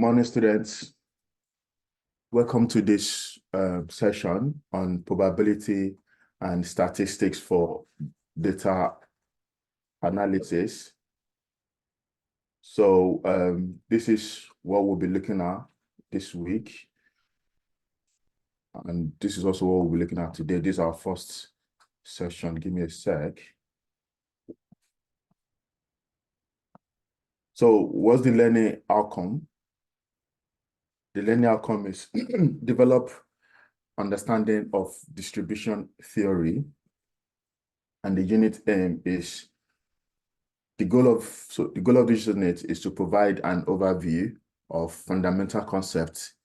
Morning, students. Welcome to this session on probability and statistics for data analysis. So this is what we'll be looking at this week. And this is also what we'll be looking at today. This is our first session. Give me a sec. So what's the learning outcome? The learning outcome is develop understanding of distribution theory, and the unit aim is the goal of this unit is to provide an overview of fundamental concepts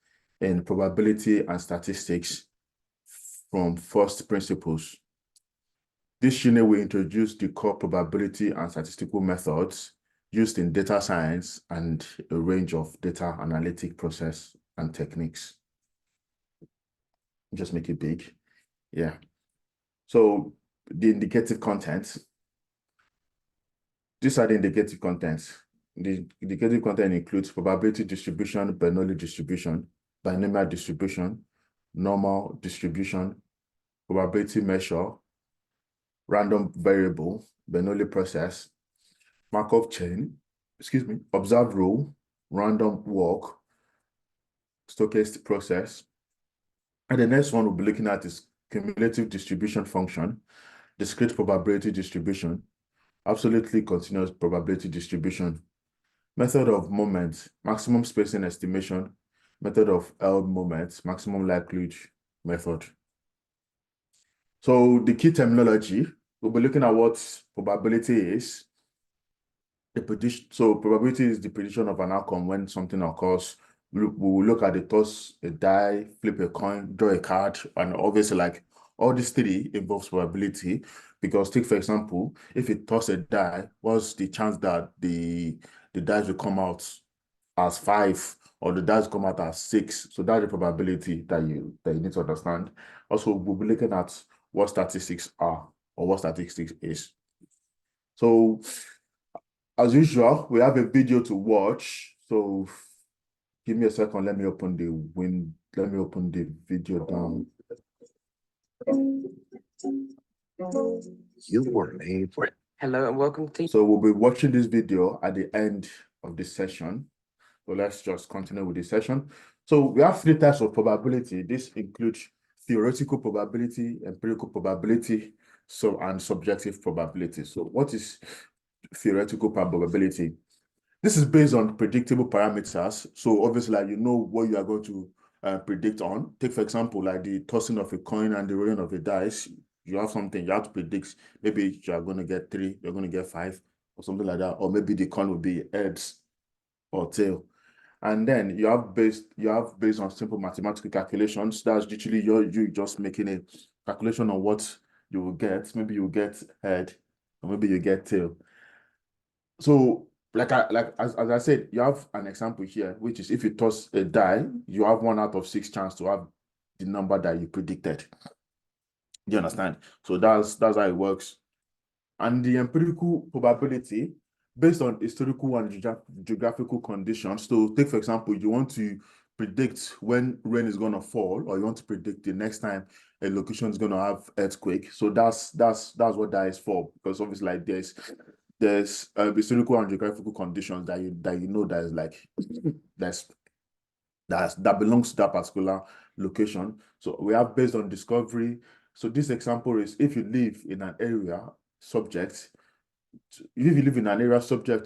in probability and statistics from first principles. This unit will introduce the core probability and statistical methods used in data science and a range of data analytic process and techniques. Just make it big. Yeah. So the indicative content. These are the indicative contents. The indicative content includes probability distribution, Bernoulli distribution, binomial distribution, normal distribution, probability measure, random variable, Bernoulli process, Markov chain, observed rule, random walk, stochastic process. And the next one we'll be looking at is cumulative distribution function, discrete probability distribution, absolutely continuous probability distribution, method of moment, maximum spacing estimation, method of L moment, maximum likelihood method. So the key terminology, we'll be looking at what probability is. So probability is the prediction of an outcome when something occurs. We will look at the toss a die, flip a coin, draw a card, and obviously like all these three involves probability, because take for example, if you toss a die, what's the chance that the dice will come out as 5 or the dice come out as 6? So that's the probability that you need to understand. Also, we'll be looking at what statistics are or what statistics is. So as usual, we have a video to watch. So give me a second. Let me open the video down. You were made for it. Hello and welcome to. So we'll be watching this video at the end of this session. So let's just continue with this session. So we have 3 types of probability. This includes theoretical probability, empirical probability, and subjective probability. So what is theoretical probability? This is based on predictable parameters. So obviously, like, you know what you are going to predict on. Take, for example, like the tossing of a coin and the rolling of a dice. You have something you have to predict. Maybe you are going to get 3, you're going to get 5, or something like that. Or maybe the coin will be heads or tail. And then you have based on simple mathematical calculations. That's literally you just making a calculation on what you will get. Maybe you get head, or maybe you get tail. So as I said, you have an example here, which is if you toss a die, you have 1 out of 6 chance to have the number that you predicted. Do you understand? So that's how it works. And the empirical probability, based on historical and geographical conditions. So take, for example, you want to predict when rain is going to fall, or you want to predict the next time a location is going to have earthquake. So that's what that is for, because obviously like there's historical and geographical conditions that you know that is like that belongs to that particular location. So we have based on discovery. So this example is if you live in an area subject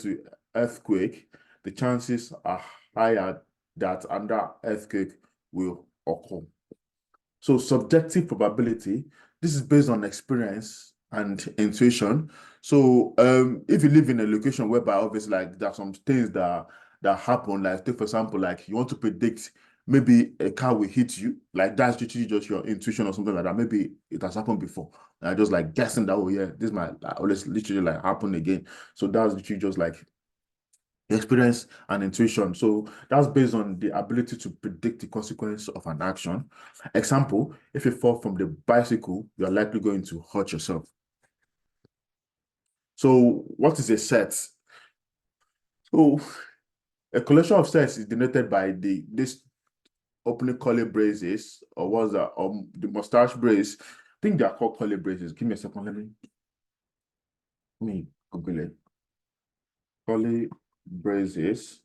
to earthquake, the chances are higher that another earthquake will occur. So subjective probability, this is based on experience and intuition. So if you live in a location whereby obviously like there are some things that happen, like take for example, like you want to predict maybe a car will hit you, like that's literally just your intuition or something like that. Maybe it has happened before. And I just like guessing that, oh yeah, this might always literally like happen again. So that's literally just like experience and intuition. So that's based on the ability to predict the consequence of an action. Example, if you fall from the bicycle, you're likely going to hurt yourself. So what is a set? So A collection of sets is denoted by this opening curly braces, or what's that? The mustache brace. I think they are called curly braces. Give me a second. Let me Google it. Curly braces.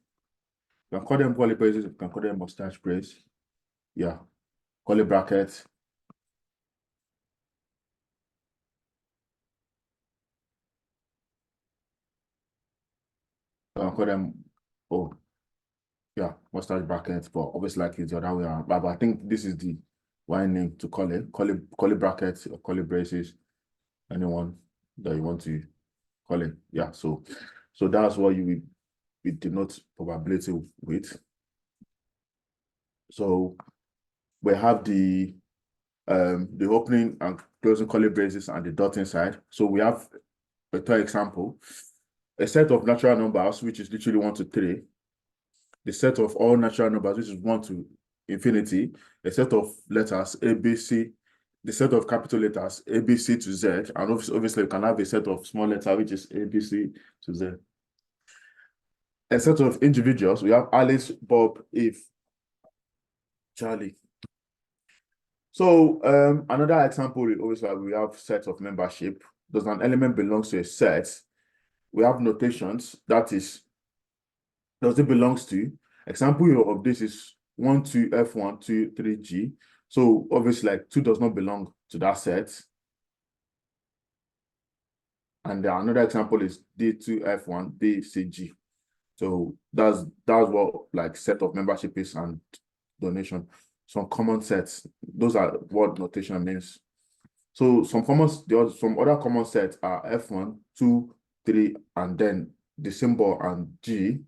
You can call them curly braces. You can call them mustache brace. Yeah, curly brackets. You can call them, oh, yeah, mustache brackets, but obviously like it's the other way around. But I think this is the one name to call it. Curly brackets or curly braces. Anyone that you want to call it. Yeah, so that's what you will denote probability with. So we have the opening and closing curly braces and the dot inside. So we have a third example, a set of natural numbers, which is literally 1 to 3, the set of all natural numbers, which is 1 to infinity, a set of letters A, B, C, the set of capital letters A, B, C to Z, and obviously you can have a set of small letters, which is A, B, C to Z. A set of individuals, we have Alice, Bob, Eve, Charlie. So another example, obviously we have sets of membership. Does an element belongs to a set? We have notations, that is, does it belongs to? Example of this is 1, 2, F1, 2, 3, G. So obviously like 2 does not belong to that set. And then another example is D2, F1, B, C, G. So that's what like set of membership is and donation. Some common sets, those are what notation means. So some other common sets are F1, 2, 3, and then the symbol and G,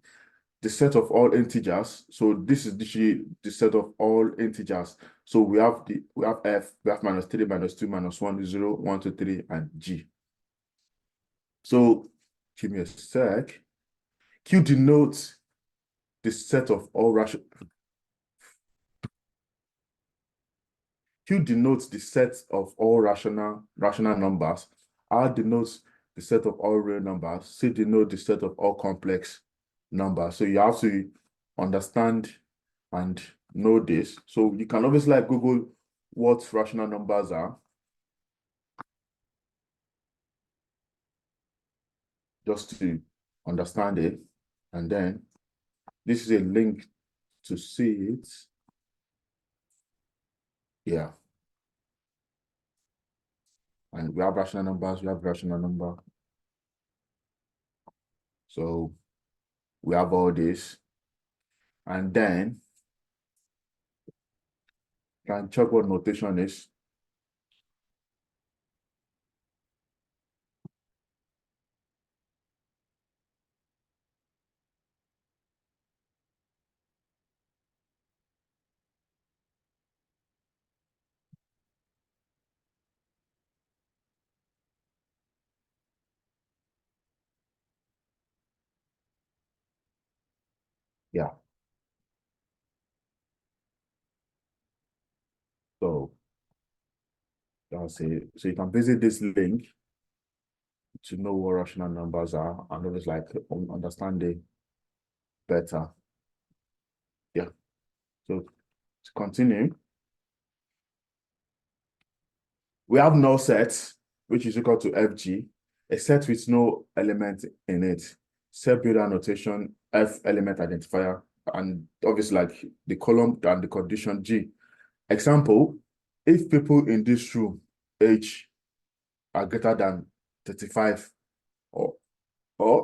the set of all integers. So this is literally the set of all integers. So we have F, we have -3, -2, -1, 0, 1, 2, 3, and G. So give me a sec. Q denotes the set of all rational. Q denotes the set of all rational numbers. R denotes the set of all real numbers. C denotes the set of all complex numbers. So you have to understand and know this. So you can obviously like Google what rational numbers are, just to understand it. And then this is a link to see it. Yeah. And we have rational numbers, we have rational number. So we have all this. And then you can check what notation is. Yeah. So that's it. So you can visit this link to know what rational numbers are and always like understand it better. Yeah. So to continue, we have null sets, which is equal to FG, a set with no element in it. Set builder notation, F element identifier, and obviously like the column and the condition G. Example, if people in this room age are greater than 35, or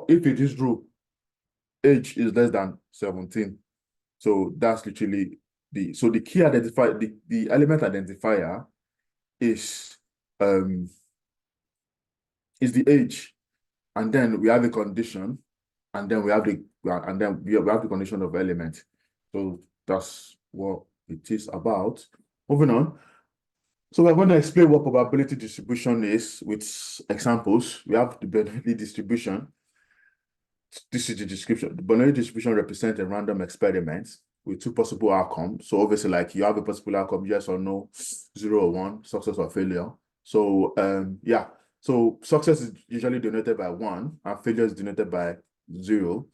if in this room age is less than 17. So that's literally the key identifier, the element identifier is the age, and then we have a condition, and then we have the condition of element. So that's what it is about. Moving on. So we're going to explain what probability distribution is with examples. We have the Bernoulli distribution. This is the description. The Bernoulli distribution represents a random experiment with 2 possible outcomes. So obviously, like you have a possible outcome, yes or no, 0 or 1, success or failure. So yeah. So success is usually denoted by 1 and failure is denoted by 0.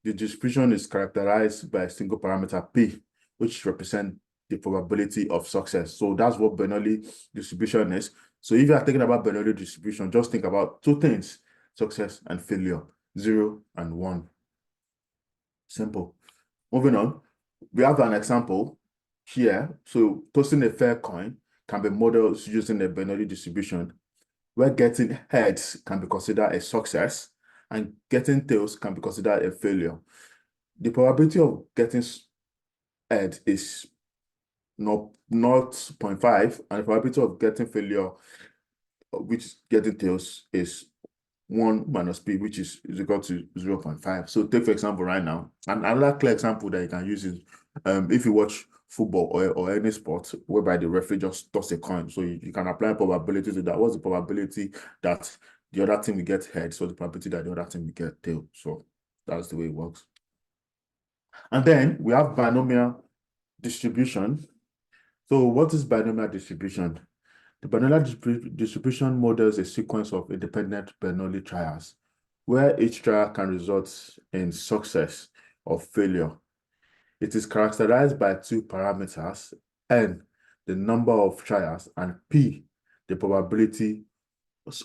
The distribution is characterized by a single parameter P, which represents the probability of success. So that's what Bernoulli distribution is. So if you are thinking about Bernoulli distribution, just think about two things: success and failure, 0 and 1. Simple. Moving on, we have an example here. So tossing a fair coin can be modeled using a Bernoulli distribution, where getting heads can be considered a success and getting tails can be considered a failure. The probability of getting head is 0.5, and the probability of getting failure, which is getting tails, is 1 minus P, which is equal to 0.5. So take, for example, right now, and another clear example that you can use is if you watch football or any sport whereby the referee just toss a coin. So you can apply probability to that. What's the probability that the other team will get head? So the probability that the other team will get tail. So that's the way it works. And then we have binomial distribution. So what is binomial distribution? The Bernoulli distribution models a sequence of independent Bernoulli trials, where each trial can result in success or failure. It is characterized by two parameters: n, the number of trials, and p, the probability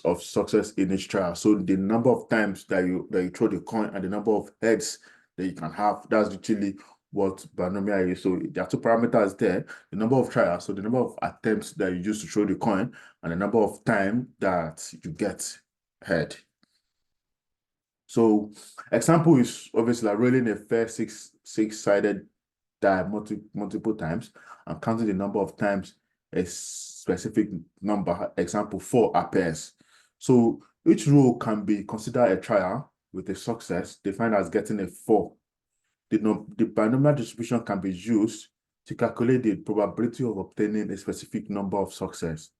of success in each trial. So the number of times that you throw the coin and the number of heads that you can have, that's literally what binomial is. So there are two parameters there: the number of trials, so the number of attempts that you use to throw the coin, and the number of time that you get head. So example is obviously like rolling a fair six-sided die multiple times and counting the number of times a specific number, example 4, appears. So each roll can be considered a trial with a success defined as getting a 4. The binomial distribution can be used to calculate the probability of obtaining a specific number of success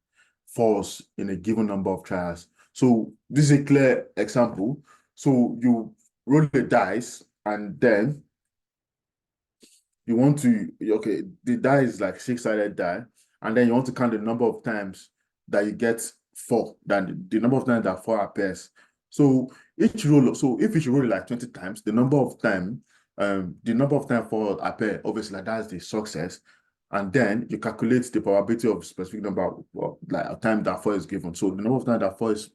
falls in a given number of trials. So this is a clear example. So you roll the dice and then you want to, okay, the die is like 6-sided die, and then you want to count the number of times that you get 4, then the number of times that 4 appears. So each roll, so if you should roll it like 20 times, the number of time 4 appear, obviously like that's the success. And then you calculate the probability of specific number of like a time that 4 is given. So the number of times that 4 is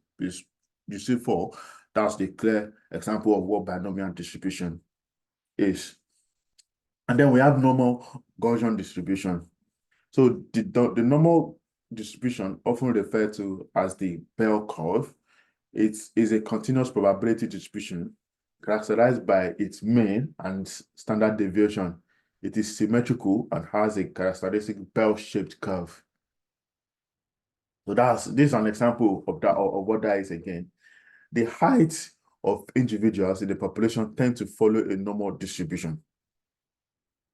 you see 4, that's the clear example of what binomial distribution is. And then we have normal Gaussian distribution. So the normal distribution, often referred to as the bell curve, it is a continuous probability distribution characterized by its mean and standard deviation. It is symmetrical and has a characteristic bell-shaped curve. So this is an example of that, of what that is again. The height of individuals in the population tend to follow a normal distribution.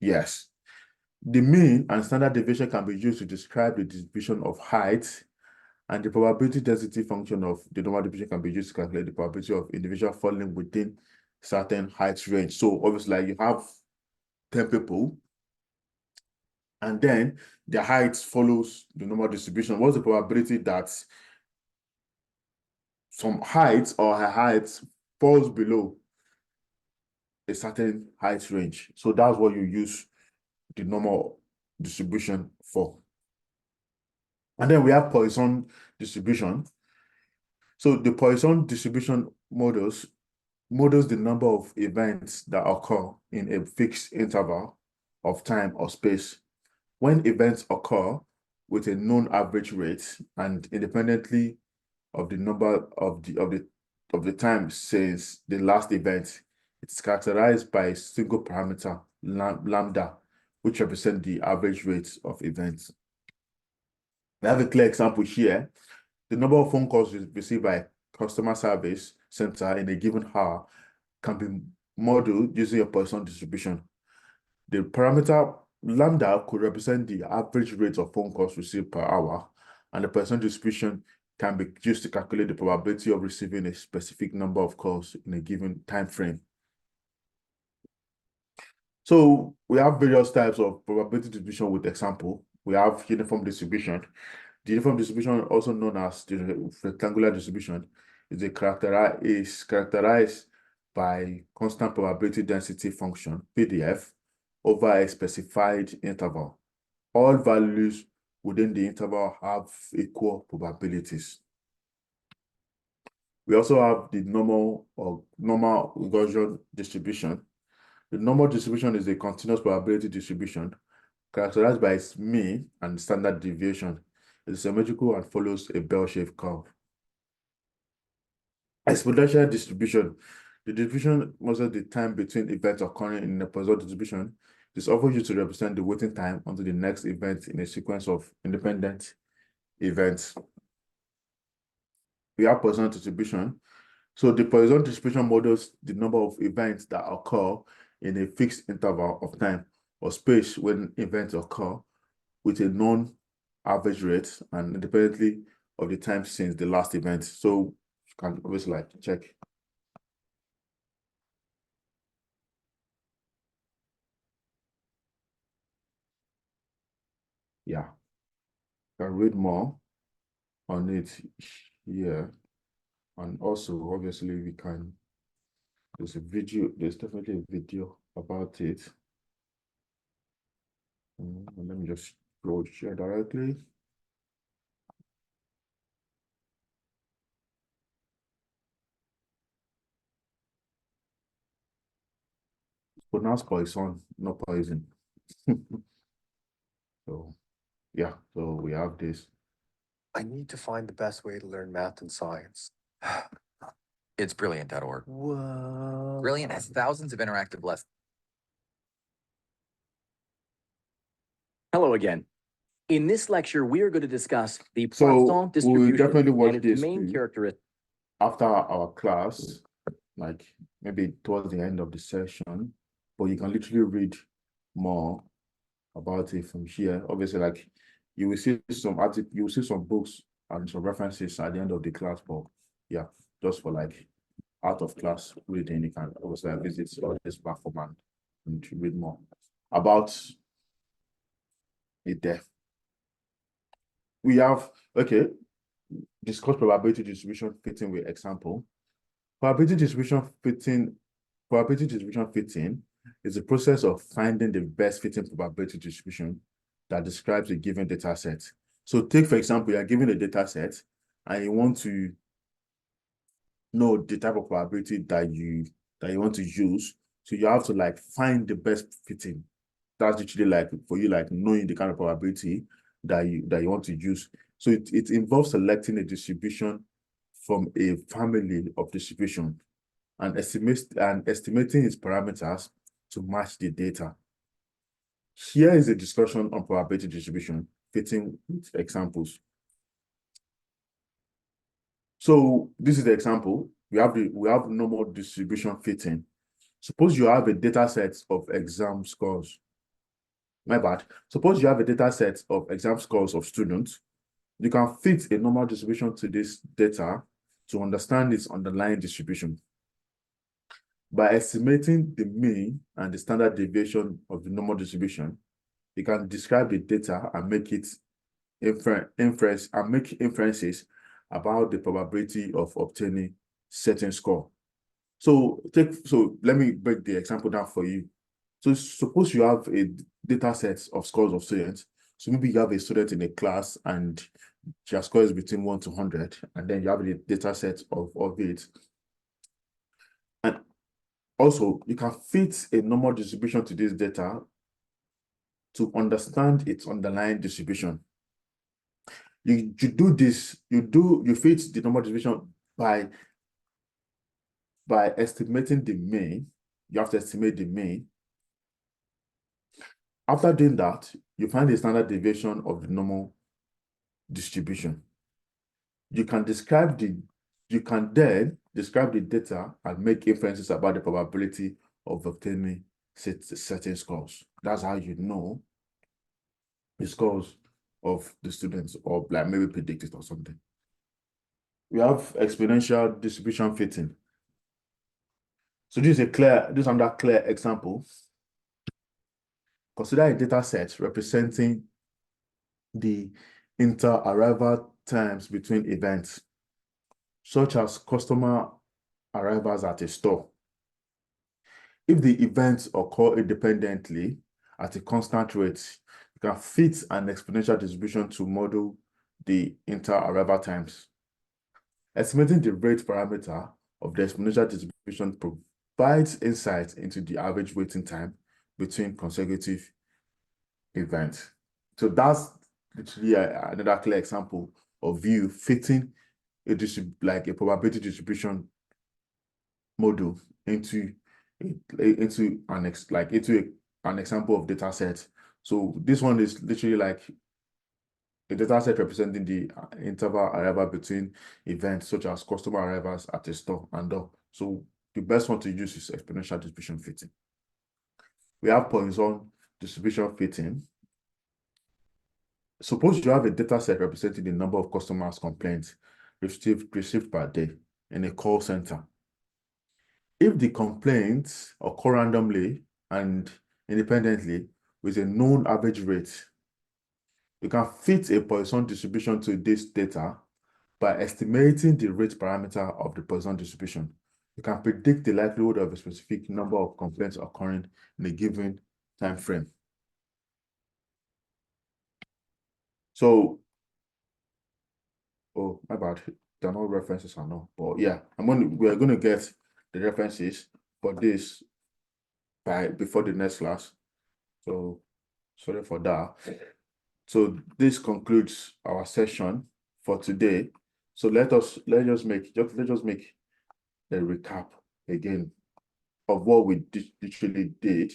Yes. The mean and standard deviation can be used to describe the distribution of height, and the probability density function of the normal distribution can be used to calculate the probability of individual falling within certain height range. So obviously, like you have 10 people, and then the height follows the normal distribution. What's the probability that some height or her height falls below a certain height range? So that's what you use the normal distribution for. And then we have Poisson distribution. So the Poisson distribution models the number of events that occur in a fixed interval of time or space. When events occur with a known average rate and independently of the number of the time since the last event, it's characterized by a single parameter, lambda, which represents the average rate of events. We have a clear example here. The number of phone calls received by customer service center in a given hour can be modeled using a Poisson distribution. The parameter lambda could represent the average rate of phone calls received per hour, and the Poisson distribution can be used to calculate the probability of receiving a specific number of calls in a given time frame. So we have various types of probability distribution with example. We have uniform distribution. The uniform distribution, also known as the rectangular distribution, is characterized by constant probability density function, PDF, over a specified interval. All values within the interval have equal probabilities. We also have the normal Gaussian distribution. The normal distribution is a continuous probability distribution characterized by its mean and standard deviation. It is symmetrical and follows a bell-shaped curve. Exponential distribution. The distribution measures the time between events occurring in a horizontal distribution. It is often used to represent the waiting time until the next event in a sequence of independent events. We have Poisson distribution. So the Poisson distribution models the number of events that occur in a fixed interval of time or space when events occur with a known average rate and independently of the time since the last event. So you can always like check. Yeah, you can read more on it here. And also, obviously, we can, there's a video, there's definitely a video about it. Let me just go share directly. Pronounced Poisson, not poison. So, yeah, so we have this. I need to find the best way to learn math and science. It's brilliant.org. Whoa. Brilliant has thousands of interactive lessons. Hello again. In this lecture, we are going to discuss the So Poisson distribution we'll definitely watch and its this main too. characteristic. After our class, like maybe towards the end of the session, but you can literally read more about it from here. Obviously, like you will see some articles, you will see some books and some references at the end of the class, but yeah, just for like out of class reading, you can obviously visit all this platform and read more about it there. We have, okay, discuss probability distribution fitting with example. Probability distribution fitting is the process of finding the best fitting probability distribution that describes a given data set. So take, for example, you are given a data set and you want to know the type of probability that you want to use. So you have to like find the best fitting. That's literally like for you, like knowing the kind of probability that you want to use. So it involves selecting a distribution from a family of distribution and estimating its parameters to match the data. Here is a discussion on probability distribution fitting with examples. So this is the example. We have normal distribution fitting. Suppose you have a data set of exam scores. My bad. Suppose you have a data set of exam scores of students. You can fit a normal distribution to this data to understand its underlying distribution. By estimating the mean and the standard deviation of the normal distribution, you can describe the data and make inferences about the probability of obtaining certain score. So let me break the example down for you. So suppose you have a data set of scores of students. So maybe you have a student in a class and their score is between 1 to 100, and then you have a data set of it. And also, you can fit a normal distribution to this data to understand its underlying distribution. You fit the normal distribution by estimating the mean. You have to estimate the mean. After doing that, you find the standard deviation of the normal distribution. You can then describe the data and make inferences about the probability of obtaining certain scores. That's how you know the scores of the students, or like maybe predict it or something. We have exponential distribution fitting. So this is another clear example. Consider a data set representing the inter-arrival times between events, such as customer arrivals at a store. If the events occur independently at a constant rate, you can fit an exponential distribution to model the inter-arrival times. Estimating the rate parameter of the exponential distribution provides insight into the average waiting time between consecutive events. So that's literally another clear example of you fitting a probability distribution model into an example of data set. So this one is literally like a data set representing the interval arrival between events such as customer arrivals at a store and door. So the best one to use is exponential distribution fitting. We have Poisson distribution fitting. Suppose you have a data set representing the number of customers complaints received per day in a call center. If the complaints occur randomly and independently with a known average rate, you can fit a Poisson distribution to this data by estimating the rate parameter of the Poisson distribution. You can predict the likelihood of a specific number of complaints occurring in a given time frame. So, oh, my bad. There are no references I know, but yeah, we're going to get the references for this before the next class. So, sorry for that. So this concludes our session for today. So let's just make a recap again of what we literally did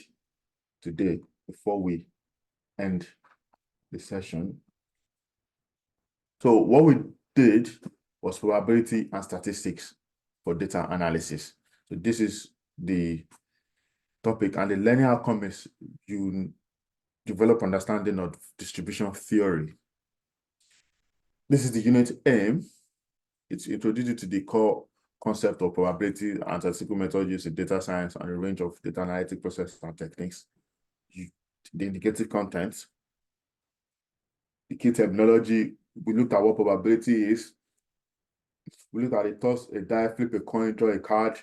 today before we end the session. So what we did was probability and statistics for data analysis. So this is the topic, and the learning outcome is you develop understanding of distribution theory. This is the unit aim. It's introduced you to the core concept of probability and statistical methods used in data science and a range of data analytic processes and techniques. The indicative content, the key terminology, we looked at what probability is. We looked at a toss, a die, flip a coin, draw a card.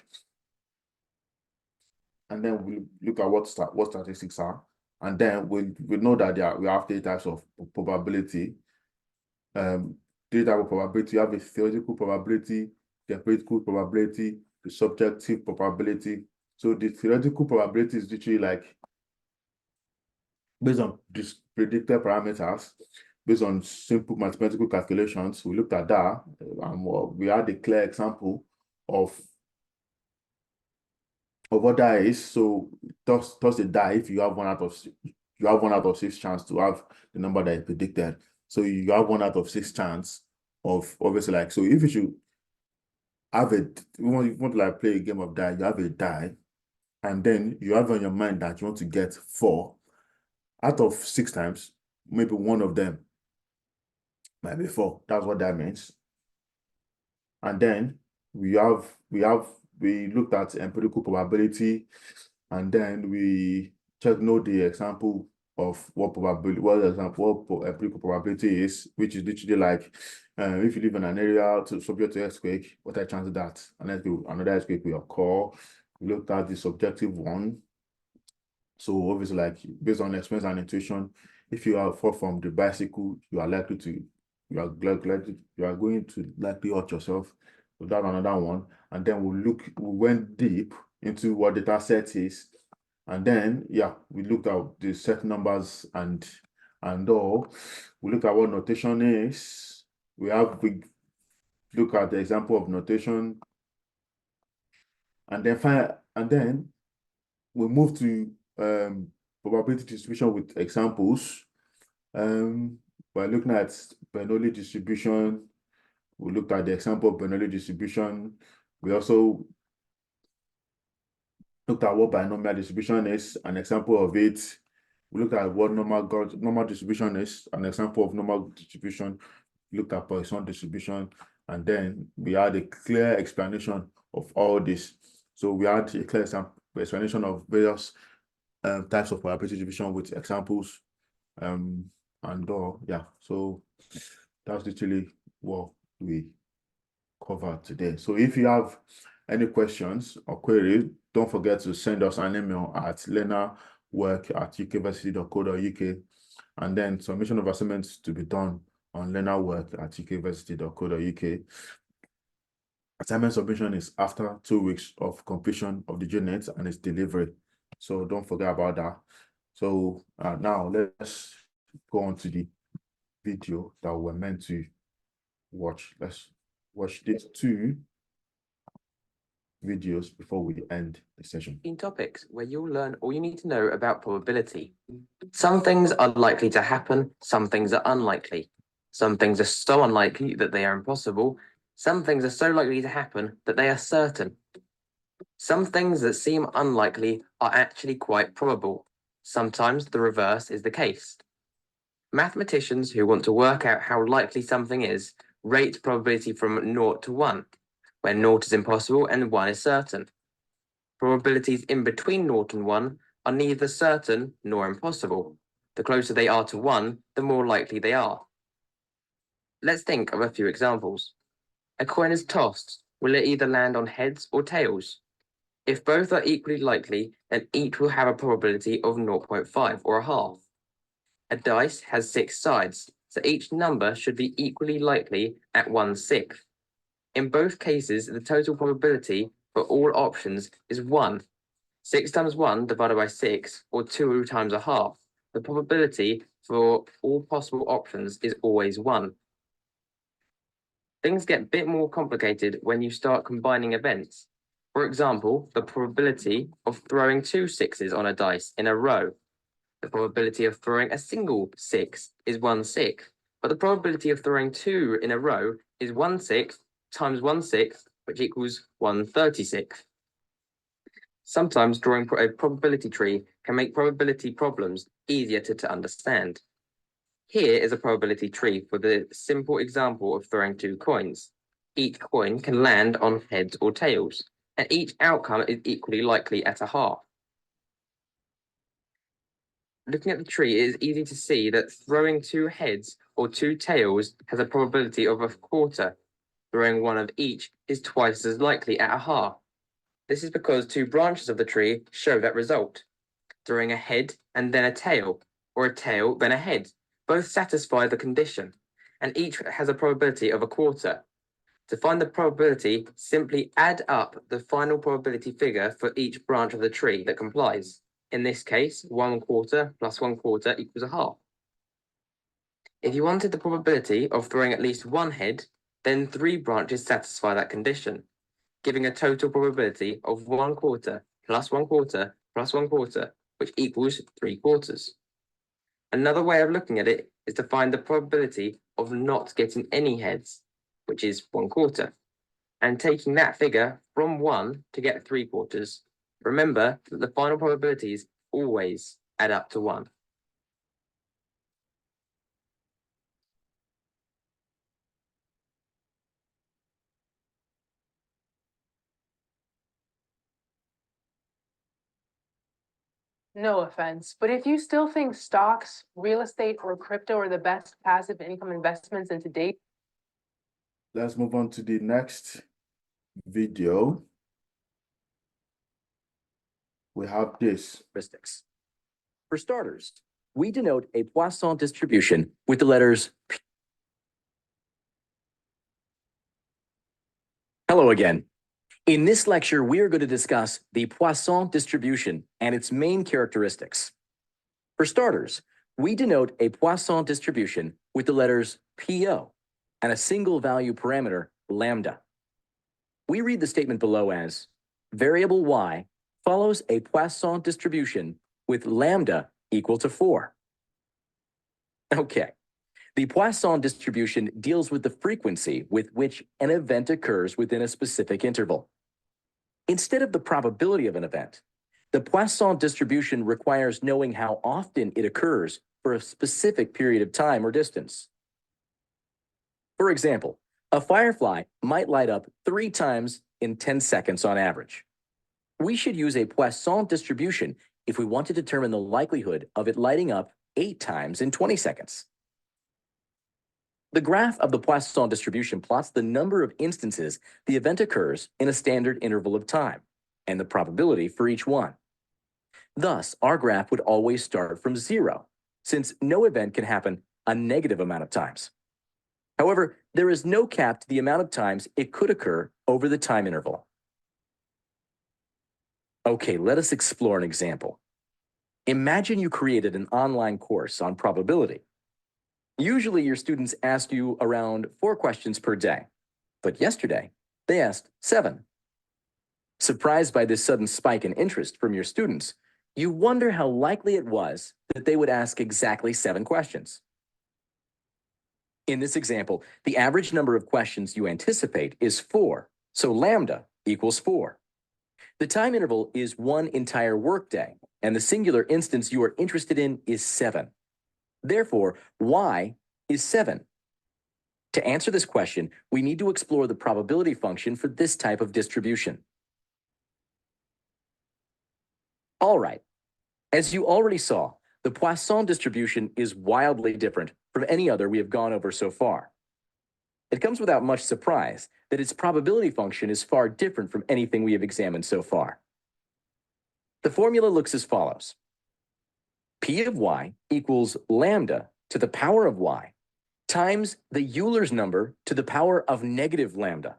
And then we look at what statistics are. And then we know that we have 3 types of probability. 3 types of probability. You have a theoretical probability, the empirical probability, the subjective probability. So the theoretical probability is literally like based on this predicted parameters, based on simple mathematical calculations. We looked at that, and we had a clear example of what that is. So toss the die if you have 1 out of 6 chance to have the number that is predicted. So you have 1 out of 6 chance of obviously like, so if you should have you want to like play a game of die, you have a die, and then you have on your mind that you want to get 4 out of 6 times, maybe 1 of them might be 4. That's what that means. And then we looked at empirical probability, and then we know the example of what empirical probability is, which is literally like if you live in an area subject to earthquake, what are the chances that another earthquake will occur? We looked at the subjective one. So obviously, like based on experience and intuition, if you are fall from the bicycle, you are going to likely hurt yourself. So that's another one. And then we went deep into what data set is. And then, yeah, we looked at the set numbers and all. We look at what notation is. We look at the example of notation. And then we move to probability distribution with examples. By looking at Bernoulli distribution, we looked at the example of Bernoulli distribution. We also looked at what binomial distribution is, an example of it. We looked at what normal distribution is, an example of normal distribution. We looked at Poisson distribution, and then we had a clear explanation of all this. So we had a clear explanation of various types of probability distribution with examples, and all. Yeah, so that's literally what we covered today. So if you have Any questions or queries, don't forget to send us an email at learnerwork@ukversity.co.uk, and then submission of assignments to be done on learnerwork@ukversity.co.uk. Assignment submission is after 2 weeks of completion of the unit and its delivery. So don't forget about that. So now let's go on to the video that we're meant to watch. Let's watch these 2 videos before we end the session. In topics where you'll learn all you need to know about probability. Some things are likely to happen, some things are unlikely. Some things are so unlikely that they are impossible. Some things are so likely to happen that they are certain. Some things that seem unlikely are actually quite probable. Sometimes the reverse is the case. Mathematicians who want to work out how likely something is rate probability from 0 to 1, where 0 is impossible and 1 is certain. Probabilities in between 0 and 1 are neither certain nor impossible. The closer they are to 1, the more likely they are. Let's think of a few examples. A coin is tossed. Will it either land on heads or tails? If both are equally likely, then each will have a probability of 0.5 or a half. A dice has 6 sides, so each number should be equally likely at 1/6. In both cases, the total probability for all options is 1. 6 times 1 divided by 6, or 2 times a half. The probability for all possible options is always 1. Things get a bit more complicated when you start combining events. For example, the probability of throwing 2 sixes on a dice in a row. The probability of throwing a single 6 is 1/6, but the probability of throwing 2 in a row is 1/6 times 1/6, which equals 1/36. Sometimes drawing a probability tree can make probability problems easier to understand. Here is a probability tree for the simple example of throwing 2 coins. Each coin can land on heads or tails, and each outcome is equally likely at a half. Looking at the tree, it is easy to see that throwing 2 heads or 2 tails has a probability of a quarter. Throwing 1 of each is twice as likely at a half. This is because 2 branches of the tree show that result. Throwing a head and then a tail, or a tail then a head, both satisfy the condition, and each has a probability of a quarter. To find the probability, simply add up the final probability figure for each branch of the tree that complies. In this case, 1/4 plus 1/4 equals a half. If you wanted the probability of throwing at least 1 head, then 3 branches satisfy that condition, giving a total probability of 1/4 plus 1/4 plus 1/4, which equals 3/4. Another way of looking at it is to find the probability of not getting any heads, which is 1/4, and taking that figure from 1 to get 3/4. Remember that the final probabilities always add up to 1. No offense, but if you still think stocks, real estate, or crypto are the best passive income investments in today's Let's move on to the next video. We have this. Characteristics. For starters, we denote a Poisson distribution with the letters P. Hello again. In this lecture, we are going to discuss the Poisson distribution and its main characteristics. For starters, we denote a Poisson distribution with the letters PO and a single value parameter, lambda. We read the statement below as variable y follows a Poisson distribution with lambda equal to 4. Okay. The Poisson distribution deals with the frequency with which an event occurs within a specific interval. Instead of the probability of an event, the Poisson distribution requires knowing how often it occurs for a specific period of time or distance. For example, a firefly might light up 3 times in 10 seconds on average. We should use a Poisson distribution if we want to determine the likelihood of it lighting up 8 times in 20 seconds. The graph of the Poisson distribution plots the number of instances the event occurs in a standard interval of time and the probability for each one. Thus, our graph would always start from 0, since no event can happen a negative amount of times. However, there is no cap to the amount of times it could occur over the time interval. Okay, let us explore an example. Imagine you created an online course on probability. Usually your students ask you around 4 questions per day, but yesterday they asked 7. Surprised by this sudden spike in interest from your students, you wonder how likely it was that they would ask exactly 7 questions. In this example, the average number of questions you anticipate is 4, so lambda equals 4. The time interval is 1 entire workday, and the singular instance you are interested in is 7. Therefore, y is 7. To answer this question, we need to explore the probability function for this type of distribution. All right. As you already saw, the Poisson distribution is wildly different from any other we have gone over so far. It comes without much surprise that its probability function is far different from anything we have examined so far. The formula looks as follows. P of y equals lambda to the power of y times the Euler's number to the power of negative lambda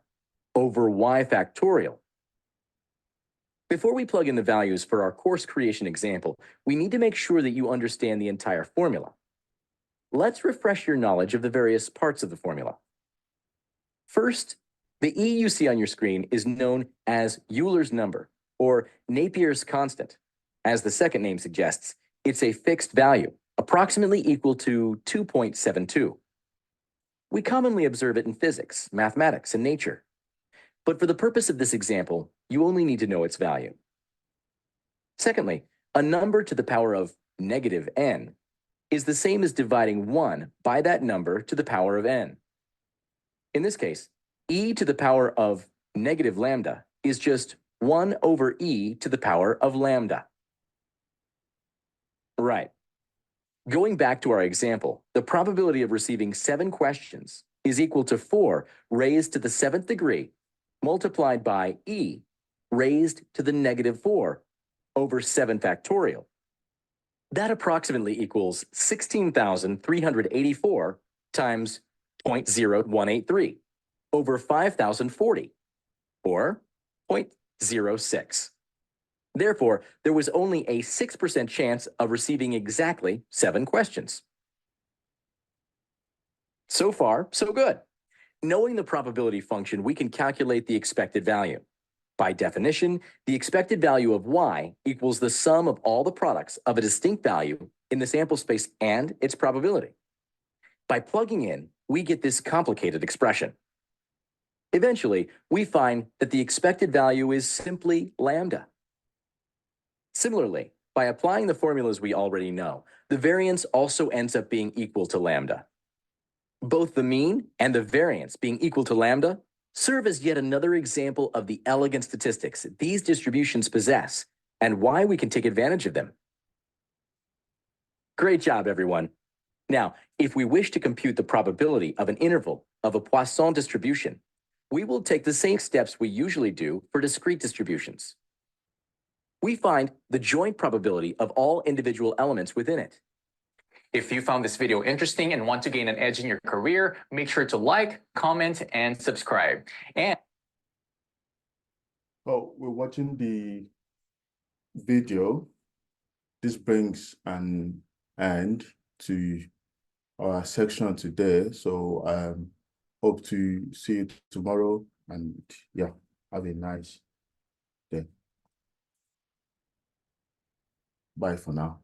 over y factorial. Before we plug in the values for our course creation example, we need to make sure that you understand the entire formula. Let's refresh your knowledge of the various parts of the formula. First, the E you see on your screen is known as Euler's number, or Napier's constant. As the second name suggests, it's a fixed value, approximately equal to 2.72. We commonly observe it in physics, mathematics, and nature. But for the purpose of this example, you only need to know its value. Secondly, a number to the power of negative n is the same as dividing 1 by that number to the power of n. In this case, e to the power of negative lambda is just 1 over e to the power of lambda. Right. Going back to our example, the probability of receiving 7 questions is equal to 4 raised to the 7th degree multiplied by e raised to the negative 4 over 7 factorial. That approximately equals 16,384 times 0.0183 over 5,040, or 0.06. Therefore, there was only a 6% chance of receiving exactly 7 questions. So far, so good. Knowing the probability function, we can calculate the expected value. By definition, the expected value of y equals the sum of all the products of a distinct value in the sample space and its probability. By plugging in, we get this complicated expression. Eventually, we find that the expected value is simply lambda. Similarly, by applying the formulas we already know, the variance also ends up being equal to lambda. Both the mean and the variance being equal to lambda serve as yet another example of the elegant statistics these distributions possess and why we can take advantage of them. Great job, everyone. Now, if we wish to compute the probability of an interval of a Poisson distribution, we will take the same steps we usually do for discrete distributions. We find the joint probability of all individual elements within it. If you found this video interesting and want to gain an edge in your career, make sure to like, comment, and subscribe. And Oh, we're watching the video. This brings an end to our section today. So hope to see you tomorrow, and yeah, have a nice day. Bye for now.